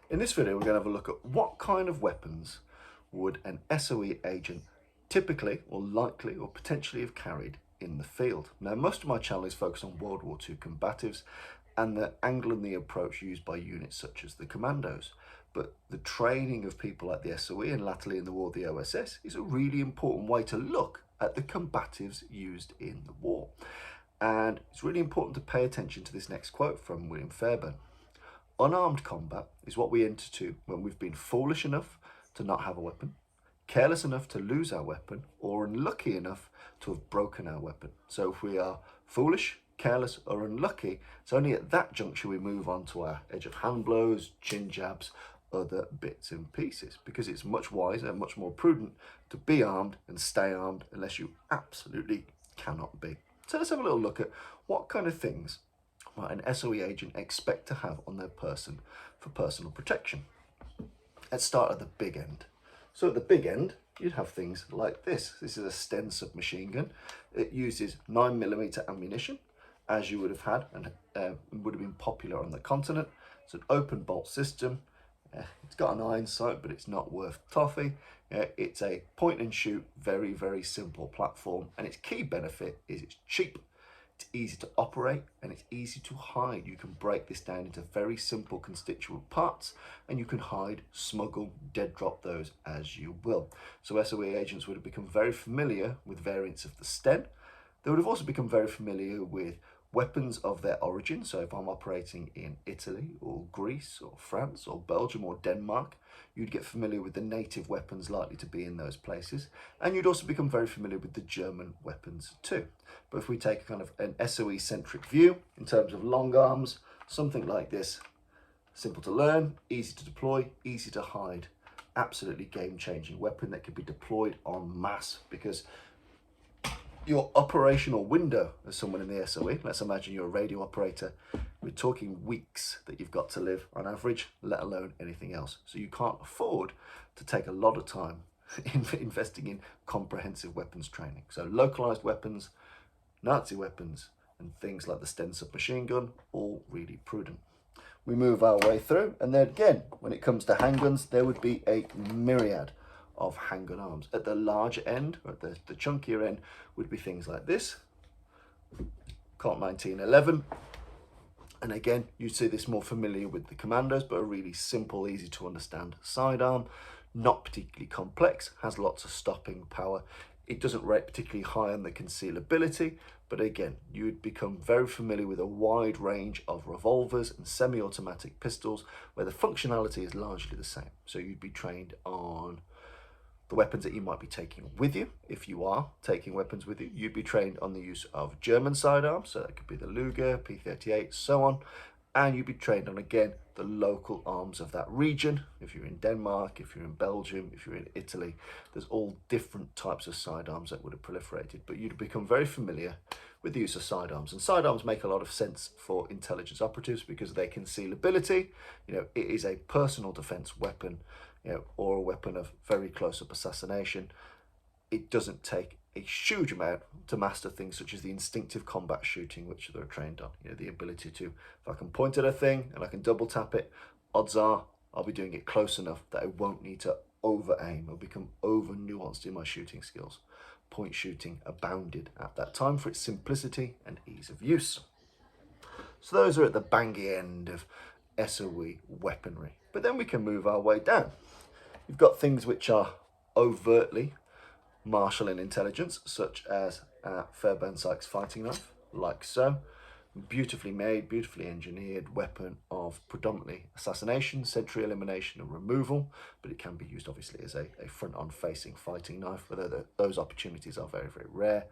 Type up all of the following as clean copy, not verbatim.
In this video, we're going to have a look at what kind of weapons would an SOE agent typically or likely or potentially have carried in the field. Now, most of my channel is focused on World War II combatives and the angle and the approach used by units such as the commandos. But the training of people like the S.O.E and latterly in the war the OSS is a really important way to look at the combatives used in the war. And it's really important to pay attention to this next quote from William Fairbairn. Unarmed combat is what we enter to when we've been foolish enough to not have a weapon, careless enough to lose our weapon, or unlucky enough to have broken our weapon. So if we are foolish, careless, or unlucky, it's only at that juncture we move on to our edge of hand blows, chin jabs, other bits and pieces, because it's much wiser and much more prudent to be armed and stay armed unless you absolutely cannot be. So let's have a little look at what kind of things might an S.O.E agent expect to have on their person for personal protection. Let's start at the big end. So at the big end, you'd have things like this. This is a Sten submachine gun. It uses 9mm ammunition, as you would have had and would have been popular on the continent. It's an open bolt system. It's got an iron sight, but it's not worth toffee. It's a point and shoot, very, very simple platform. And its key benefit is it's cheap. It's easy to operate and it's easy to hide. You can break this down into very simple constituent parts and you can hide, smuggle, dead drop those as you will. So S.O.E agents would have become very familiar with variants of the Sten. They would have also become very familiar with weapons of their origin. So if I'm operating in Italy or Greece or France or Belgium or Denmark, you'd get familiar with the native weapons likely to be in those places. And you'd also become very familiar with the German weapons too. But if we take kind of an S.O.E centric view in terms of long arms, something like this, simple to learn, easy to deploy, easy to hide, absolutely game-changing weapon that can be deployed en masse, because your operational window as someone in the S.O.E, let's imagine you're a radio operator, we're talking weeks that you've got to live on average, let alone anything else. So you can't afford to take a lot of time investing in comprehensive weapons training. So localized weapons, Nazi weapons, and things like the Sten submachine gun, all really prudent. We move our way through, and then again, when it comes to handguns, there would be a myriad of handgun arms. At the larger end, or at the chunkier end, would be things like this, Colt 1911. And again, you'd see this more familiar with the commandos, but a really simple, easy to understand sidearm, not particularly complex, has lots of stopping power. It doesn't rate particularly high on the concealability, but again, you would become very familiar with a wide range of revolvers and semi-automatic pistols where the functionality is largely the same. So you'd be trained on the weapons that you might be taking with you. If you are taking weapons with you, you'd be trained on the use of German sidearms, so that could be the Luger, P38, so on. And you'd be trained on, again, the local arms of that region. If you're in Denmark, if you're in Belgium, if you're in Italy, there's all different types of sidearms that would have proliferated. But you'd become very familiar with the use of sidearms. And sidearms make a lot of sense for intelligence operatives because of their concealability. It is a personal defense weapon, or a weapon of very close-up assassination. It doesn't take a huge amount to master things such as the instinctive combat shooting, which they're trained on. The ability to, if I can point at a thing and I can double tap it, odds are I'll be doing it close enough that I won't need to over aim or become over nuanced in my shooting skills. Point shooting abounded at that time for its simplicity and ease of use. So those are at the bangy end of S.O.E weaponry. But then we can move our way down. You've got things which are overtly martial in intelligence, such as Fairbairn Sykes fighting knife, like so. Beautifully made, beautifully engineered weapon of predominantly assassination, sentry elimination and removal, but it can be used obviously as a front-on facing fighting knife, although those opportunities are very, very rare.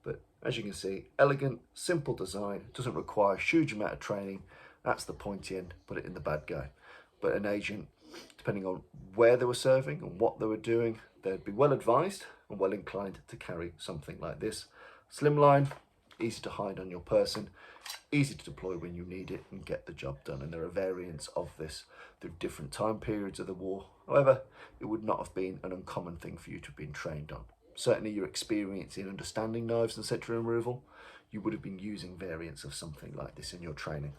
But as you can see, elegant, simple design, doesn't require a huge amount of training. That's the pointy end, put it in the bad guy. But an agent, depending on where they were serving and what they were doing, they'd be well advised and well inclined to carry something like this. Slimline, easy to hide on your person, easy to deploy when you need it and get the job done. And there are variants of this through different time periods of the war. However, it would not have been an uncommon thing for you to have been trained on. Certainly your experience in understanding knives and sentry removal, you would have been using variants of something like this in your training.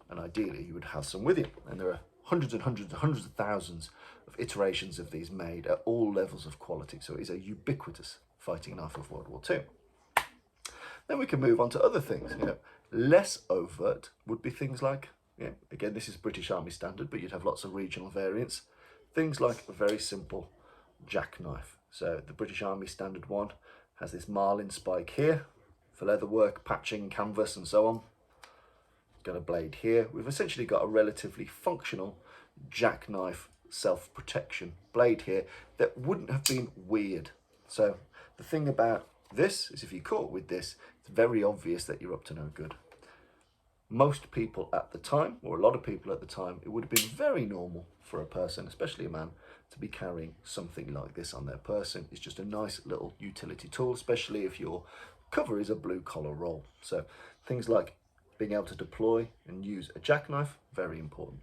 And ideally you would have some with you. And there are hundreds and hundreds and hundreds of thousands of iterations of these made at all levels of quality. So it is a ubiquitous fighting knife of World War II. Then we can move on to other things. Less overt would be things like, again, this is British Army standard, but you'd have lots of regional variants. Things like a very simple jackknife. So the British Army standard one has this marlin spike here for leather work, patching, canvas and so on. Got a blade here. We've essentially got a relatively functional jackknife self-protection blade here that wouldn't have been weird. So the thing about this is if you're caught with this, it's very obvious that you're up to no good. Most people at the time, or a lot of people at the time, it would have been very normal for a person, especially a man, to be carrying something like this on their person. It's just a nice little utility tool, especially if your cover is a blue collar role. So things like being able to deploy and use a jackknife, very important.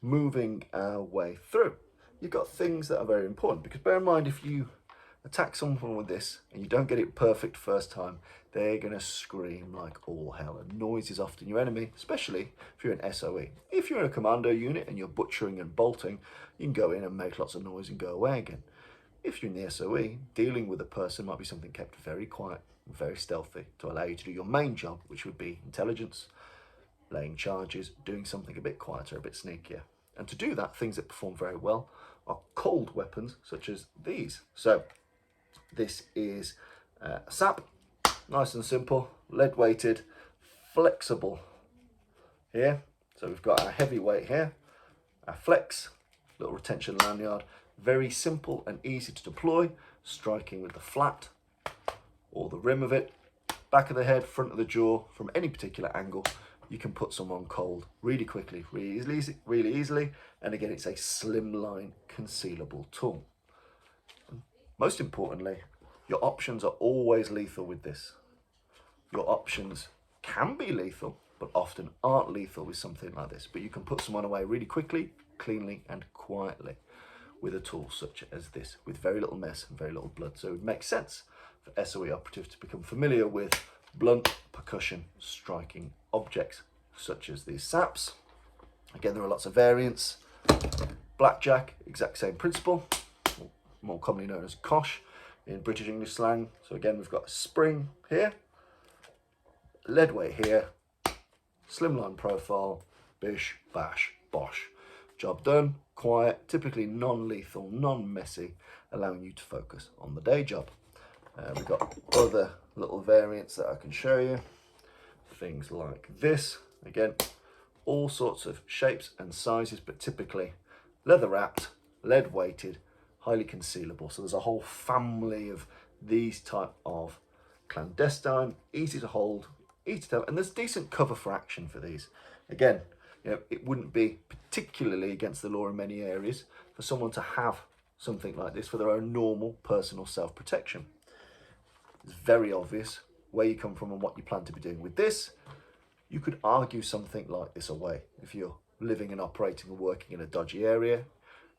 Moving our way through, you've got things that are very important, because bear in mind, if you attack someone with this and you don't get it perfect first time, they're going to scream like all hell, and noise is often your enemy, especially if you're an S.O.E. If you're in a commando unit and you're butchering and bolting, you can go in and make lots of noise and go away again. If you're in the S.O.E, dealing with a person might be something kept very quiet, very stealthy, to allow you to do your main job, which would be intelligence, laying charges, doing something a bit quieter, a bit sneakier. And to do that, things that perform very well are cold weapons, such as these. So this is a SAP, nice and simple, lead weighted, flexible here. So we've got our heavy weight here, our flex, little retention lanyard, very simple and easy to deploy, striking with the flat or the rim of it, back of the head, front of the jaw, from any particular angle. You can put someone cold really quickly, really easily. And again, it's a slimline concealable tool. Most importantly, your options are always lethal with this. Your options can be lethal, but often aren't lethal with something like this. But you can put someone away really quickly, cleanly, and quietly with a tool such as this, with very little mess and very little blood. So it makes sense for S.O.E. operatives to become familiar with blunt percussion striking objects, such as these SAPs. Again, there are lots of variants. Blackjack, exact same principle, more commonly known as kosh in British English slang. So again, we've got a spring here, lead weight here, slimline profile, bish, bash, bosh. Job done, quiet, typically non-lethal, non-messy, allowing you to focus on the day job. We've got other little variants that I can show you. Things like this, again, all sorts of shapes and sizes, but typically leather wrapped, lead weighted, highly concealable. So there's a whole family of these type of clandestine, easy to hold, easy to have, and there's decent cover for action for these. Again, it wouldn't be particularly against the law in many areas for someone to have something like this for their own normal personal self-protection. It's very obvious where you come from and what you plan to be doing with this. You could argue something like this away. If you're living and operating and working in a dodgy area,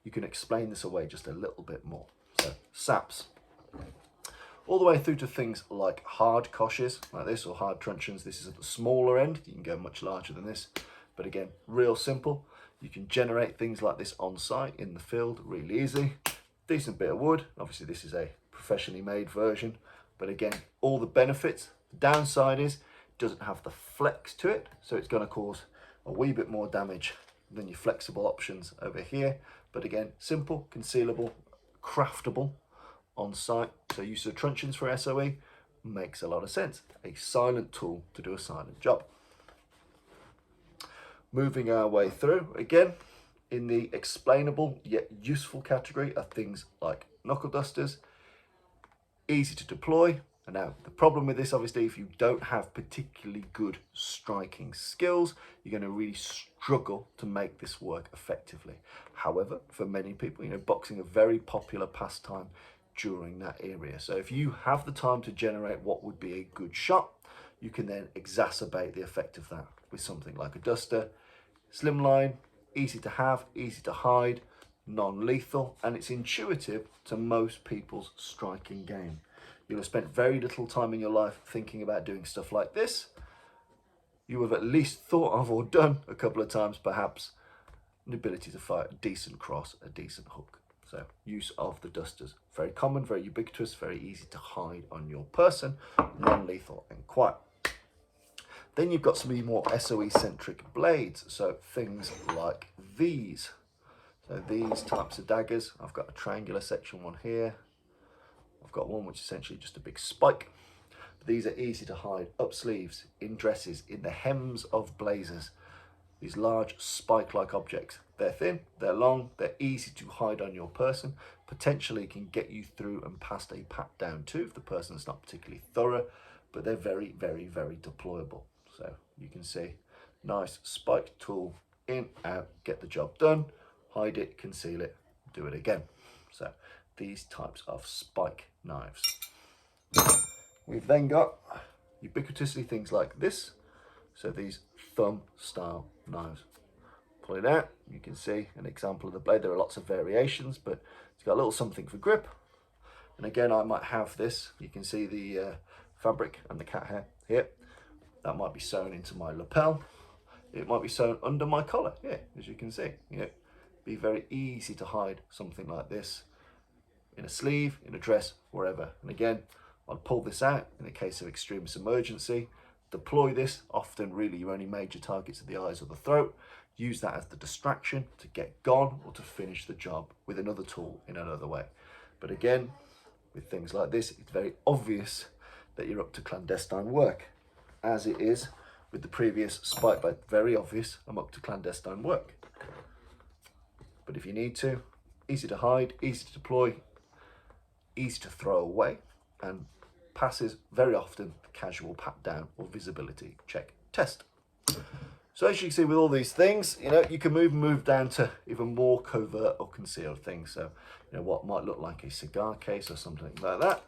you can explain this away just a little bit more. So SAPs, all the way through to things like hard koshes like this, or hard truncheons. This is at the smaller end. You can go much larger than this, but again, real simple. You can generate things like this on site in the field, really easy. Decent bit of wood. Obviously this is a professionally made version, but again, all the benefits. The downside is it doesn't have the flex to it, so it's going to cause a wee bit more damage than your flexible options over here. But again, simple, concealable, craftable on site. So use of truncheons for S.O.E. makes a lot of sense. A silent tool to do a silent job. Moving our way through, again, in the explainable yet useful category are things like knuckle dusters, easy to deploy. And now the problem with this, obviously, if you don't have particularly good striking skills, you're going to really struggle to make this work effectively. However, for many people, boxing a very popular pastime during that area. So if you have the time to generate what would be a good shot, you can then exacerbate the effect of that with something like a duster. Slimline, easy to have, easy to hide, non-lethal, and it's intuitive to most people's striking game. You'll have spent very little time in your life thinking about doing stuff like this. You have at least thought of or done a couple of times perhaps, and the ability to fire a decent cross, a decent hook. So use of the dusters, very common, very ubiquitous, very easy to hide on your person, non-lethal and quiet. Then you've got some of your more S.O.E centric blades, so things like these. So these types of daggers, I've got a triangular section one here. I've got one which is essentially just a big spike. These are easy to hide up sleeves, in dresses, in the hems of blazers. These large spike-like objects. They're thin, they're long, they're easy to hide on your person. Potentially can get you through and past a pat down too if the person's not particularly thorough, but they're very, very, very deployable. So you can see, nice spiked tool, in, out, get the job done, hide it, conceal it, do it again. So these types of spike knives. We've then got ubiquitously things like this. So these thumb style knives. Pull it out, you can see an example of the blade. There are lots of variations, but it's got a little something for grip. And again, I might have this. You can see the fabric and the cat hair here. That might be sewn into my lapel. It might be sewn under my collar here, as you can see. You know, be very easy to hide something like this in a sleeve, in a dress, wherever. And again, I'll pull this out in the case of extremist emergency. Deploy this, often really your only major targets are the eyes or the throat. Use that as the distraction to get gone or to finish the job with another tool in another way. But again, with things like this, it's very obvious that you're up to clandestine work, as it is with the previous spike blade. Very obvious, I'm up to clandestine work. But if you need to, easy to hide, easy to deploy, easy to throw away, and passes very often the casual pat down or visibility check test. So as you can see with all these things, you know, you can move down to even more covert or concealed things. So, you know, what might look like a cigar case or something like that.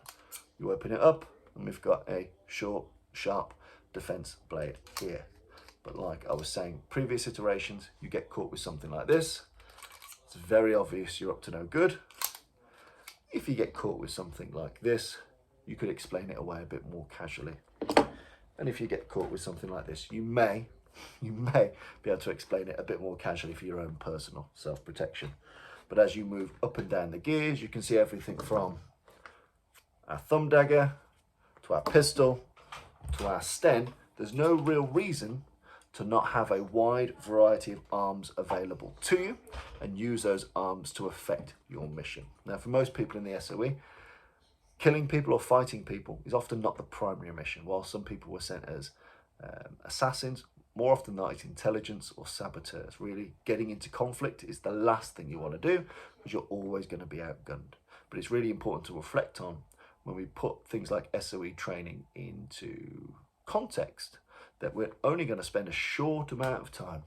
You open it up and we've got a short, sharp defense blade here. But like I was saying, previous iterations, you get caught with something like this. It's very obvious you're up to no good. If you get caught with something like this, you could explain it away a bit more casually. And if you get caught with something like this, you may be able to explain it a bit more casually for your own personal self-protection. But as you move up and down the gears, you can see everything from our thumb dagger to our pistol to our sten. There's no real reason to not have a wide variety of arms available to you and use those arms to affect your mission. Now, for most people in the S.O.E, killing people or fighting people is often not the primary mission. While some people were sent as assassins, more often than not it's intelligence or saboteurs. Really, getting into conflict is the last thing you want to do because you're always going to be outgunned. But it's really important to reflect on when we put things like S.O.E training into context, that we're only going to spend a short amount of time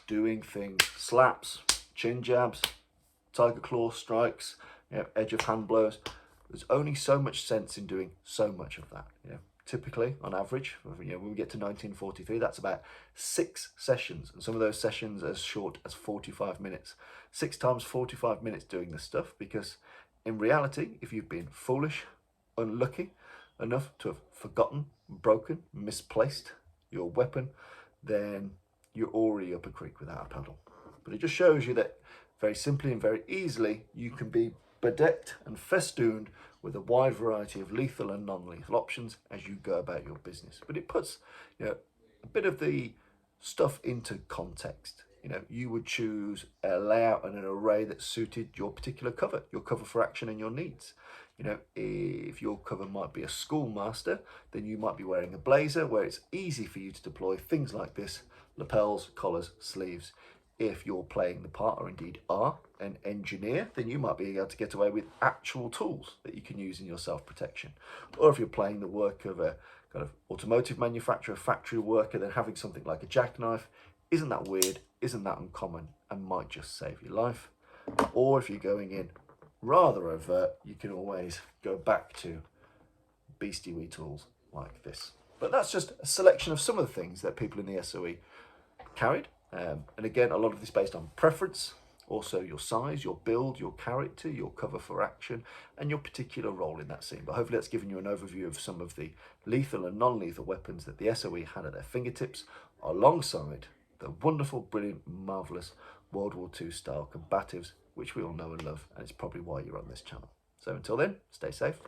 doing things, slaps, chin jabs, tiger claw strikes, you know, edge of hand blows. There's only so much sense in doing so much of that. You know, typically, on average, you know, when we get to 1943, that's about 6 sessions, and some of those sessions as short as 45 minutes. 6 times 45 minutes doing this stuff, because in reality, if you've been foolish, unlucky enough to have forgotten, broken, misplaced your weapon, then you're already up a creek without a paddle. But it just shows you that very simply and very easily, you can be bedecked and festooned with a wide variety of lethal and non-lethal options as you go about your business. But it puts, you know, a bit of the stuff into context. You know, you would choose a layout and an array that suited your particular cover for action and your needs. You know, if your cover might be a schoolmaster, then you might be wearing a blazer where it's easy for you to deploy things like this: lapels, collars, sleeves. If you're playing the part, or indeed are, an engineer, then you might be able to get away with actual tools that you can use in your self-protection. Or if you're playing the work of a kind of automotive manufacturer, factory worker, then having something like a jackknife isn't that weird, isn't that uncommon, and might just save your life. Or if you're going in rather overt, you can always go back to beastie wee tools like this. But that's just a selection of some of the things that people in the S.O.E carried. And again, a lot of this based on preference, also your size, your build, your character, your cover for action, and your particular role in that scene. But hopefully that's given you an overview of some of the lethal and non-lethal weapons that the S.O.E had at their fingertips, alongside the wonderful, brilliant, marvellous World War II style combatives, which we all know and love, and it's probably why you're on this channel. So until then, stay safe.